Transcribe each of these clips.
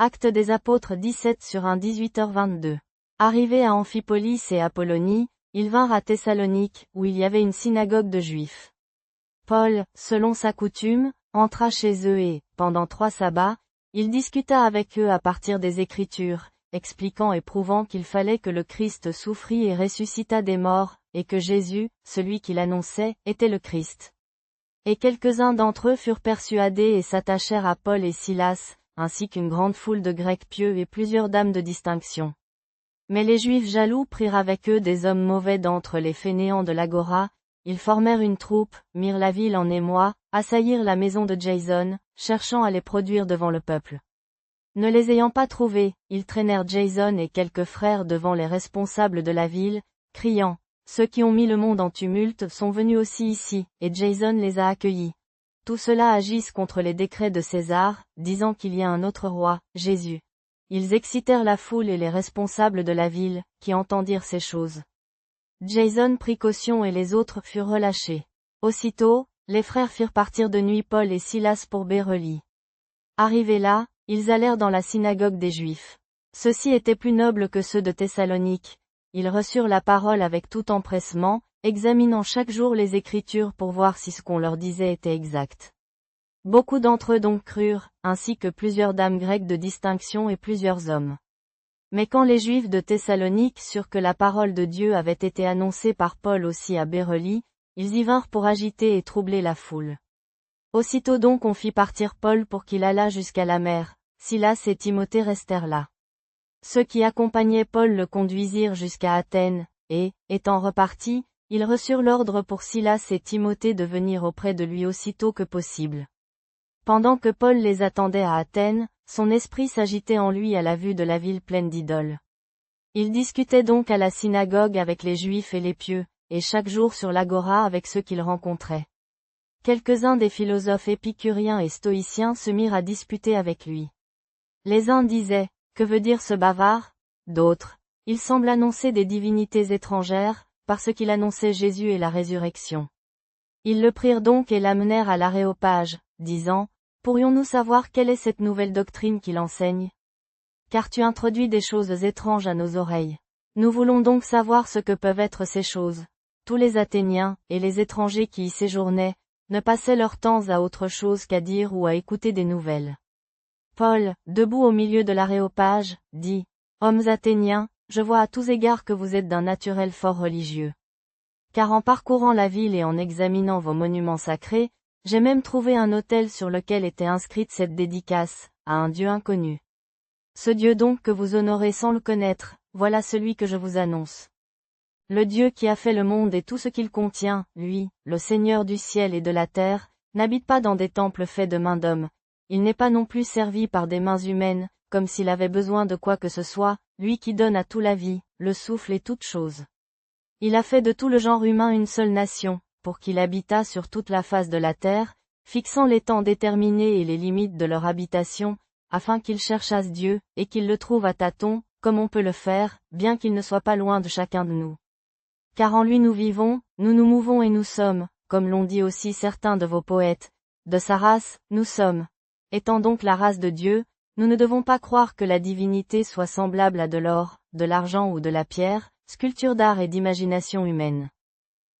Actes des Apôtres 17 sur 1 18h22. Arrivés à Amphipolis et Apollonie, ils vinrent à Thessalonique, où il y avait une synagogue de Juifs. Paul, selon sa coutume, entra chez eux et, pendant 3 sabbats, il discuta avec eux à partir des Écritures, expliquant et prouvant qu'il fallait que le Christ souffrit et ressuscitât des morts, et que Jésus, celui qu'il annonçait, était le Christ. Et quelques-uns d'entre eux furent persuadés et s'attachèrent à Paul et Silas, ainsi qu'une grande foule de Grecs pieux et plusieurs dames de distinction. Mais les Juifs jaloux prirent avec eux des hommes mauvais d'entre les fainéants de l'agora, ils formèrent une troupe, mirent la ville en émoi, assaillirent la maison de Jason, cherchant à les produire devant le peuple. Ne les ayant pas trouvés, ils traînèrent Jason et quelques frères devant les responsables de la ville, criant, « Ceux qui ont mis le monde en tumulte sont venus aussi ici, et Jason les a accueillis. Tout cela agissent contre les décrets de César, disant qu'il y a un autre roi, Jésus. » Ils excitèrent la foule et les responsables de la ville, qui entendirent ces choses. Jason prit caution et les autres furent relâchés. Aussitôt, les frères firent partir de nuit Paul et Silas pour Bérélie. Arrivés là, ils allèrent dans la synagogue des Juifs. Ceux-ci étaient plus nobles que ceux de Thessalonique. Ils reçurent la parole avec tout empressement, examinant chaque jour les Écritures pour voir si ce qu'on leur disait était exact. Beaucoup d'entre eux donc crurent, ainsi que plusieurs dames grecques de distinction et plusieurs hommes. Mais quand les Juifs de Thessalonique surent que la parole de Dieu avait été annoncée par Paul aussi à Bérélie, ils y vinrent pour agiter et troubler la foule. Aussitôt donc on fit partir Paul pour qu'il allât jusqu'à la mer, Silas et Timothée restèrent là. Ceux qui accompagnaient Paul le conduisirent jusqu'à Athènes, et, étant repartis, ils reçurent l'ordre pour Silas et Timothée de venir auprès de lui aussitôt que possible. Pendant que Paul les attendait à Athènes, son esprit s'agitait en lui à la vue de la ville pleine d'idoles. Il discutait donc à la synagogue avec les Juifs et les pieux, et chaque jour sur l'agora avec ceux qu'il rencontrait. Quelques-uns des philosophes épicuriens et stoïciens se mirent à disputer avec lui. Les uns disaient, « Que veut dire ce bavard ?» D'autres, « Il semble annoncer des divinités étrangères, parce qu'il annonçait Jésus et la résurrection. » Ils le prirent donc et l'amenèrent à l'Aréopage, disant, « Pourrions-nous savoir quelle est cette nouvelle doctrine qu'il enseigne ? Car tu introduis des choses étranges à nos oreilles. Nous voulons donc savoir ce que peuvent être ces choses. » Tous les Athéniens, et les étrangers qui y séjournaient, ne passaient leur temps à autre chose qu'à dire ou à écouter des nouvelles. Paul, debout au milieu de l'Aréopage, dit, « Hommes athéniens, je vois à tous égards que vous êtes d'un naturel fort religieux. Car en parcourant la ville et en examinant vos monuments sacrés, j'ai même trouvé un autel sur lequel était inscrite cette dédicace, à un Dieu inconnu. Ce Dieu donc que vous honorez sans le connaître, voilà celui que je vous annonce. Le Dieu qui a fait le monde et tout ce qu'il contient, lui, le Seigneur du ciel et de la terre, n'habite pas dans des temples faits de mains d'hommes. Il n'est pas non plus servi par des mains humaines, comme s'il avait besoin de quoi que ce soit, lui qui donne à tout la vie, le souffle et toutes choses. Il a fait de tout le genre humain une seule nation, pour qu'il habitât sur toute la face de la terre, fixant les temps déterminés et les limites de leur habitation, afin qu'ils cherchassent Dieu, et qu'ils le trouvent à tâtons, comme on peut le faire, bien qu'il ne soit pas loin de chacun de nous. Car en lui nous vivons, nous nous mouvons et nous sommes, comme l'ont dit aussi certains de vos poètes. De sa race, nous sommes. Étant donc la race de Dieu, nous ne devons pas croire que la divinité soit semblable à de l'or, de l'argent ou de la pierre, sculpture d'art et d'imagination humaine.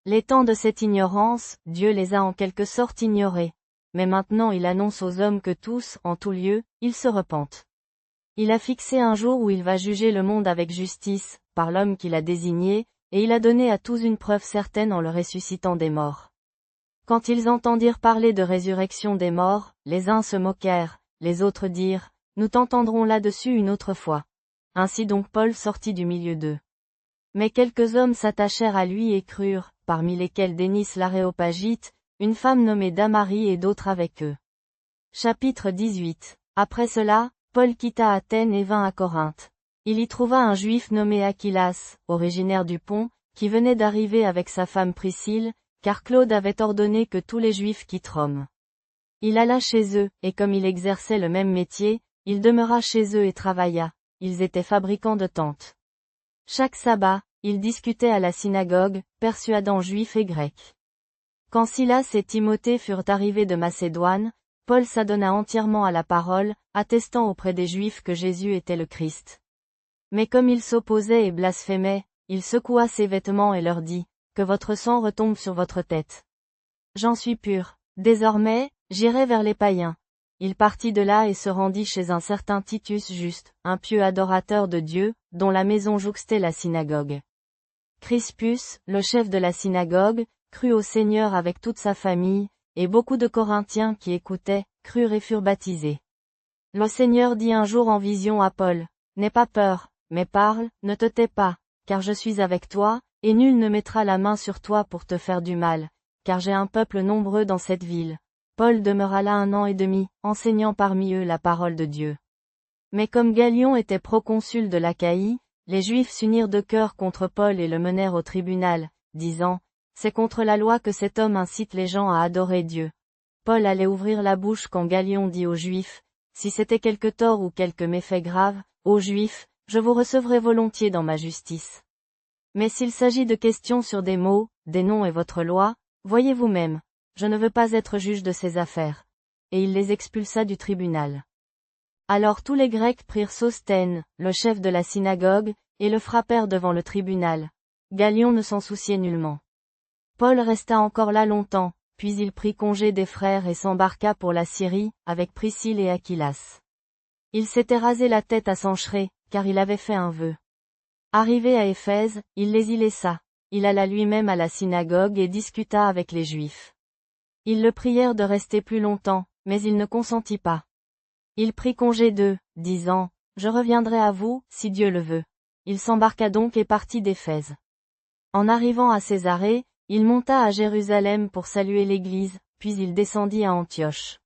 Les temps de cette ignorance, Dieu les a en quelque sorte ignorés. Mais maintenant il annonce aux hommes que tous, en tout lieu, ils se repentent. Il a fixé un jour où il va juger le monde avec justice, par l'homme qu'il a désigné, et il a donné à tous une preuve certaine en le ressuscitant des morts. Quand ils entendirent parler de résurrection des morts, les uns se moquèrent, les autres dirent, « Nous t'entendrons là-dessus une autre fois. » Ainsi donc Paul sortit du milieu d'eux. Mais quelques hommes s'attachèrent à lui et crurent, parmi lesquels Dénis l'Aréopagite, une femme nommée Damarie et d'autres avec eux. Chapitre 18. Après cela, Paul quitta Athènes et vint à Corinthe. Il y trouva un juif nommé Aquilas, originaire du Pont, qui venait d'arriver avec sa femme Priscille, car Claude avait ordonné que tous les juifs quittent Rome. Il alla chez eux, et comme il exerçait le même métier, il demeura chez eux et travailla. Ils étaient fabricants de tentes. Chaque sabbat, il discutait à la synagogue, persuadant juifs et grecs. Quand Silas et Timothée furent arrivés de Macédoine, Paul s'adonna entièrement à la parole, attestant auprès des Juifs que Jésus était le Christ. Mais comme ils s'opposaient et blasphémaient, il secoua ses vêtements et leur dit, « Que votre sang retombe sur votre tête. J'en suis pur. Désormais, j'irai vers les païens. » Il partit de là et se rendit chez un certain Titus Juste, un pieux adorateur de Dieu, dont la maison jouxtait la synagogue. Crispus, le chef de la synagogue, crut au Seigneur avec toute sa famille, et beaucoup de Corinthiens qui écoutaient, crurent et furent baptisés. Le Seigneur dit un jour en vision à Paul, « N'aie pas peur, mais parle, ne te tais pas, car je suis avec toi, et nul ne mettra la main sur toi pour te faire du mal, car j'ai un peuple nombreux dans cette ville. » Paul demeura là 1 an et demi, enseignant parmi eux la parole de Dieu. Mais comme Galion était proconsul de l'Achaïe, les Juifs s'unirent de cœur contre Paul et le menèrent au tribunal, disant, « C'est contre la loi que cet homme incite les gens à adorer Dieu. » Paul allait ouvrir la bouche quand Galion dit aux Juifs, « Si c'était quelque tort ou quelque méfait grave, ô Juifs, je vous recevrai volontiers dans ma justice. Mais s'il s'agit de questions sur des mots, des noms et votre loi, voyez vous-même, je ne veux pas être juge de ces affaires. » Et il les expulsa du tribunal. Alors tous les Grecs prirent Sosthène, le chef de la synagogue, et le frappèrent devant le tribunal. Galion ne s'en souciait nullement. Paul resta encore là longtemps, puis il prit congé des frères et s'embarqua pour la Syrie, avec Priscille et Aquilas. Il s'était rasé la tête à Cenchréa, car il avait fait un vœu. Arrivé à Éphèse, il les y laissa. Il alla lui-même à la synagogue et discuta avec les Juifs. Ils le prièrent de rester plus longtemps, mais il ne consentit pas. Il prit congé d'eux, disant, « Je reviendrai à vous, si Dieu le veut. » Il s'embarqua donc et partit d'Éphèse. En arrivant à Césarée, il monta à Jérusalem pour saluer l'Église, puis il descendit à Antioche.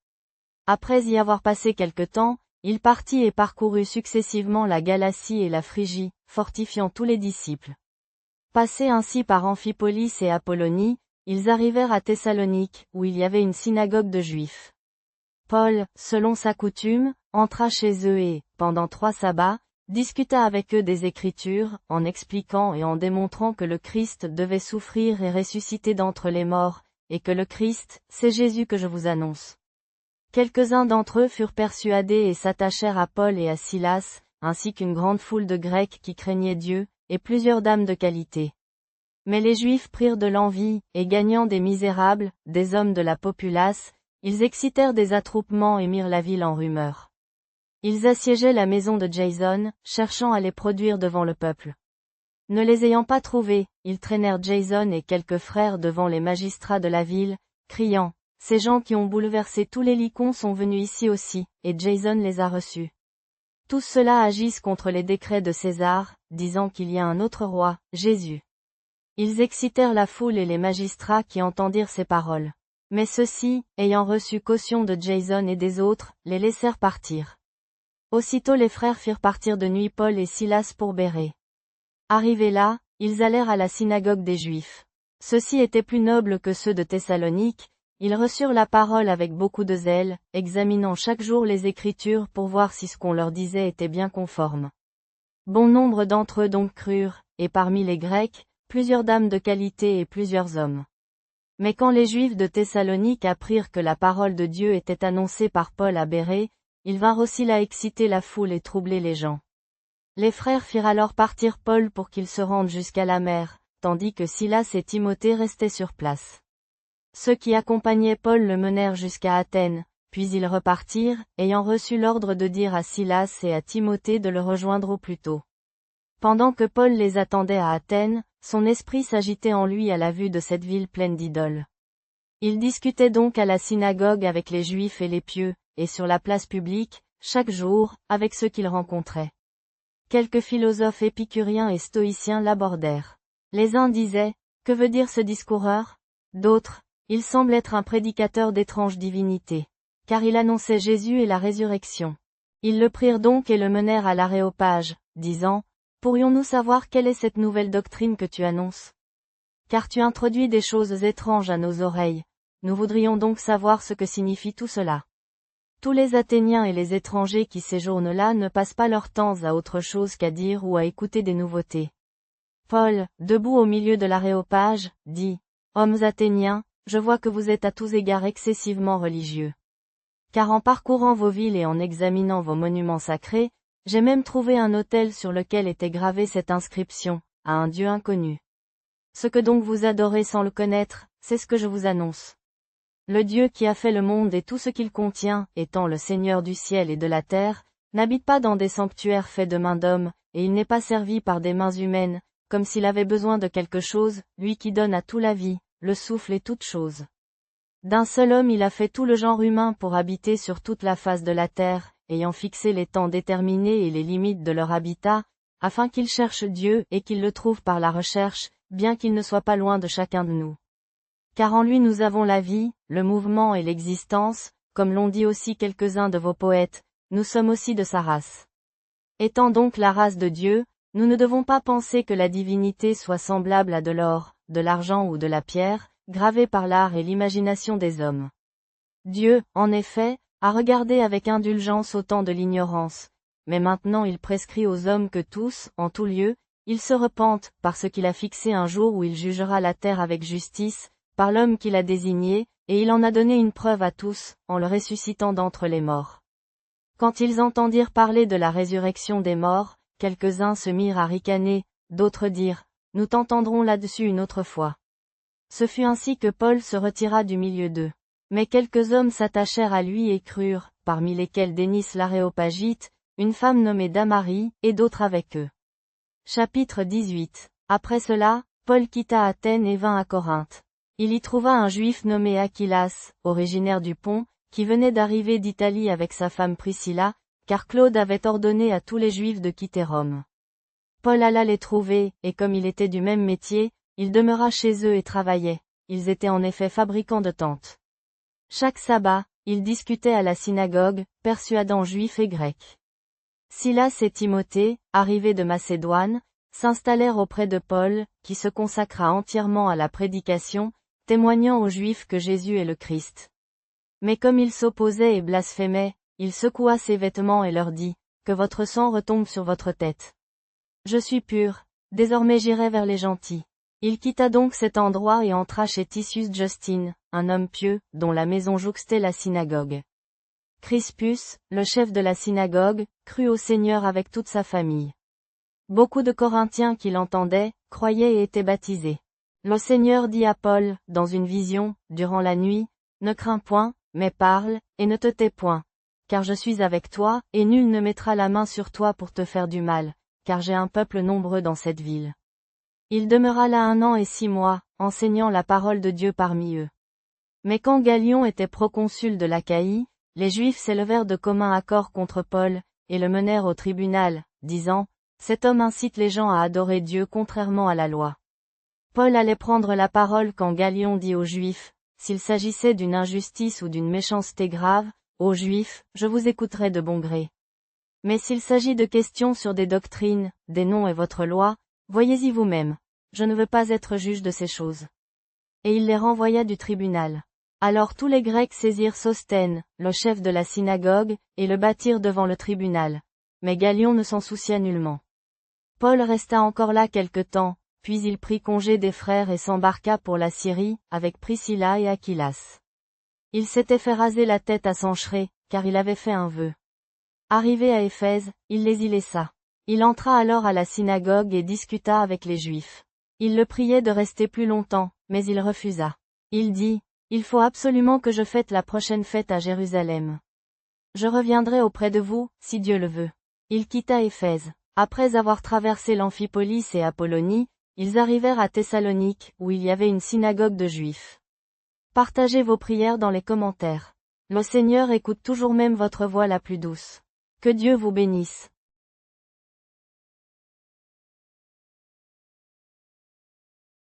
Après y avoir passé quelque temps, il partit et parcourut successivement la Galatie et la Phrygie, fortifiant tous les disciples. Passés ainsi par Amphipolis et Apollonie, ils arrivèrent à Thessalonique, où il y avait une synagogue de Juifs. Paul, selon sa coutume, entra chez eux et, pendant 3 sabbats, discuta avec eux des Écritures, en expliquant et en démontrant que le Christ devait souffrir et ressusciter d'entre les morts, et que le Christ, c'est Jésus que je vous annonce. Quelques-uns d'entre eux furent persuadés et s'attachèrent à Paul et à Silas, ainsi qu'une grande foule de Grecs qui craignaient Dieu, et plusieurs dames de qualité. Mais les Juifs prirent de l'envie, et gagnant des misérables, des hommes de la populace, ils excitèrent des attroupements et mirent la ville en rumeur. Ils assiégeaient la maison de Jason, cherchant à les produire devant le peuple. Ne les ayant pas trouvés, ils traînèrent Jason et quelques frères devant les magistrats de la ville, criant, « Ces gens qui ont bouleversé tous les licons sont venus ici aussi, et Jason les a reçus. Tous ceux-là agissent contre les décrets de César, disant qu'il y a un autre roi, Jésus. » Ils excitèrent la foule et les magistrats qui entendirent ces paroles. Mais ceux-ci, ayant reçu caution de Jason et des autres, les laissèrent partir. Aussitôt les frères firent partir de nuit Paul et Silas pour Bérée. Arrivés là, ils allèrent à la synagogue des Juifs. Ceux-ci étaient plus nobles que ceux de Thessalonique, ils reçurent la parole avec beaucoup de zèle, examinant chaque jour les Écritures pour voir si ce qu'on leur disait était bien conforme. Bon nombre d'entre eux donc crurent, et parmi les Grecs, plusieurs dames de qualité et plusieurs hommes. Mais quand les Juifs de Thessalonique apprirent que la parole de Dieu était annoncée par Paul à Bérée, ils vinrent aussi là exciter la foule et troubler les gens. Les frères firent alors partir Paul pour qu'il se rende jusqu'à la mer, tandis que Silas et Timothée restaient sur place. Ceux qui accompagnaient Paul le menèrent jusqu'à Athènes, puis ils repartirent, ayant reçu l'ordre de dire à Silas et à Timothée de le rejoindre au plus tôt. Pendant que Paul les attendait à Athènes, son esprit s'agitait en lui à la vue de cette ville pleine d'idoles. Il discutait donc à la synagogue avec les Juifs et les pieux, et sur la place publique, chaque jour, avec ceux qu'il rencontrait. Quelques philosophes épicuriens et stoïciens l'abordèrent. Les uns disaient, « Que veut dire ce discoureur ?» D'autres, « Il semble être un prédicateur d'étranges divinités. » Car il annonçait Jésus et la résurrection. Ils le prirent donc et le menèrent à l'Aréopage, disant, « Pourrions-nous savoir quelle est cette nouvelle doctrine que tu annonces ? Car tu introduis des choses étranges à nos oreilles. Nous voudrions donc savoir ce que signifie tout cela. » Tous les Athéniens et les étrangers qui séjournent là ne passent pas leur temps à autre chose qu'à dire ou à écouter des nouveautés. Paul, debout au milieu de l'Aréopage, dit, « Hommes athéniens, je vois que vous êtes à tous égards excessivement religieux. Car en parcourant vos villes et en examinant vos monuments sacrés, j'ai même trouvé un autel sur lequel était gravée cette inscription, à un Dieu inconnu. Ce que donc vous adorez sans le connaître, c'est ce que je vous annonce. Le Dieu qui a fait le monde et tout ce qu'il contient, étant le Seigneur du ciel et de la terre, n'habite pas dans des sanctuaires faits de mains d'hommes, et il n'est pas servi par des mains humaines, comme s'il avait besoin de quelque chose, lui qui donne à tout la vie, le souffle et toutes choses. D'un seul homme il a fait tout le genre humain pour habiter sur toute la face de la terre, ayant fixé les temps déterminés et les limites de leur habitat, afin qu'ils cherchent Dieu et qu'ils le trouvent par la recherche, bien qu'il ne soit pas loin de chacun de nous. Car en lui nous avons la vie, le mouvement et l'existence, comme l'ont dit aussi quelques-uns de vos poètes, nous sommes aussi de sa race. Étant donc la race de Dieu, nous ne devons pas penser que la divinité soit semblable à de l'or, de l'argent ou de la pierre, gravée par l'art et l'imagination des hommes. Dieu, en effet, a regardé avec indulgence au temps de l'ignorance, mais maintenant il prescrit aux hommes que tous, en tout lieu, ils se repentent, parce qu'il a fixé un jour où il jugera la terre avec justice, par l'homme qu'il a désigné, et il en a donné une preuve à tous, en le ressuscitant d'entre les morts. Quand ils entendirent parler de la résurrection des morts, quelques-uns se mirent à ricaner, d'autres dirent, nous t'entendrons là-dessus une autre fois. Ce fut ainsi que Paul se retira du milieu d'eux. Mais quelques hommes s'attachèrent à lui et crurent, parmi lesquels Dénis l'Aréopagite, une femme nommée Damarie, et d'autres avec eux. Chapitre 18. Après cela, Paul quitta Athènes et vint à Corinthe. Il y trouva un juif nommé Aquilas, originaire du Pont, qui venait d'arriver d'Italie avec sa femme Priscilla, car Claude avait ordonné à tous les juifs de quitter Rome. Paul alla les trouver, et comme il était du même métier, il demeura chez eux et travaillait. Ils étaient en effet fabricants de tentes. Chaque sabbat, ils discutaient à la synagogue, persuadant juifs et grecs. Silas et Timothée, arrivés de Macédoine, s'installèrent auprès de Paul, qui se consacra entièrement à la prédication, témoignant aux Juifs que Jésus est le Christ. Mais comme ils s'opposaient et blasphémaient, il secoua ses vêtements et leur dit, « Que votre sang retombe sur votre tête. Je suis pur, désormais j'irai vers les gentils. » Il quitta donc cet endroit et entra chez Titius Justin, un homme pieux, dont la maison jouxtait la synagogue. Crispus, le chef de la synagogue, crut au Seigneur avec toute sa famille. Beaucoup de Corinthiens qui l'entendaient, croyaient et étaient baptisés. Le Seigneur dit à Paul, dans une vision, durant la nuit, « Ne crains point, mais parle, et ne te tais point. Car je suis avec toi, et nul ne mettra la main sur toi pour te faire du mal, car j'ai un peuple nombreux dans cette ville. » Il demeura là 1 an et 6 mois, enseignant la parole de Dieu parmi eux. Mais quand Galion était proconsul de l'Achaïe, les Juifs s'élevèrent de commun accord contre Paul, et le menèrent au tribunal, disant, « Cet homme incite les gens à adorer Dieu contrairement à la loi. » Paul allait prendre la parole quand Galion dit aux Juifs, « S'il s'agissait d'une injustice ou d'une méchanceté grave, ô Juifs, je vous écouterai de bon gré. Mais s'il s'agit de questions sur des doctrines, des noms et votre loi, voyez-y vous-même. Je ne veux pas être juge de ces choses. » Et il les renvoya du tribunal. Alors tous les Grecs saisirent Sosthène, le chef de la synagogue, et le battirent devant le tribunal. Mais Galion ne s'en soucia nullement. Paul resta encore là quelque temps, puis il prit congé des frères et s'embarqua pour la Syrie, avec Priscilla et Aquilas. Il s'était fait raser la tête à Sanchéré, car il avait fait un vœu. Arrivé à Éphèse, il les y laissa. Il entra alors à la synagogue et discuta avec les Juifs. Il le priait de rester plus longtemps, mais il refusa. Il dit, « Il faut absolument que je fête la prochaine fête à Jérusalem. Je reviendrai auprès de vous, si Dieu le veut. » Il quitta Éphèse. Après avoir traversé l'Amphipolis et Apollonie, ils arrivèrent à Thessalonique, où il y avait une synagogue de Juifs. Partagez vos prières dans les commentaires. Le Seigneur écoute toujours même votre voix la plus douce. Que Dieu vous bénisse.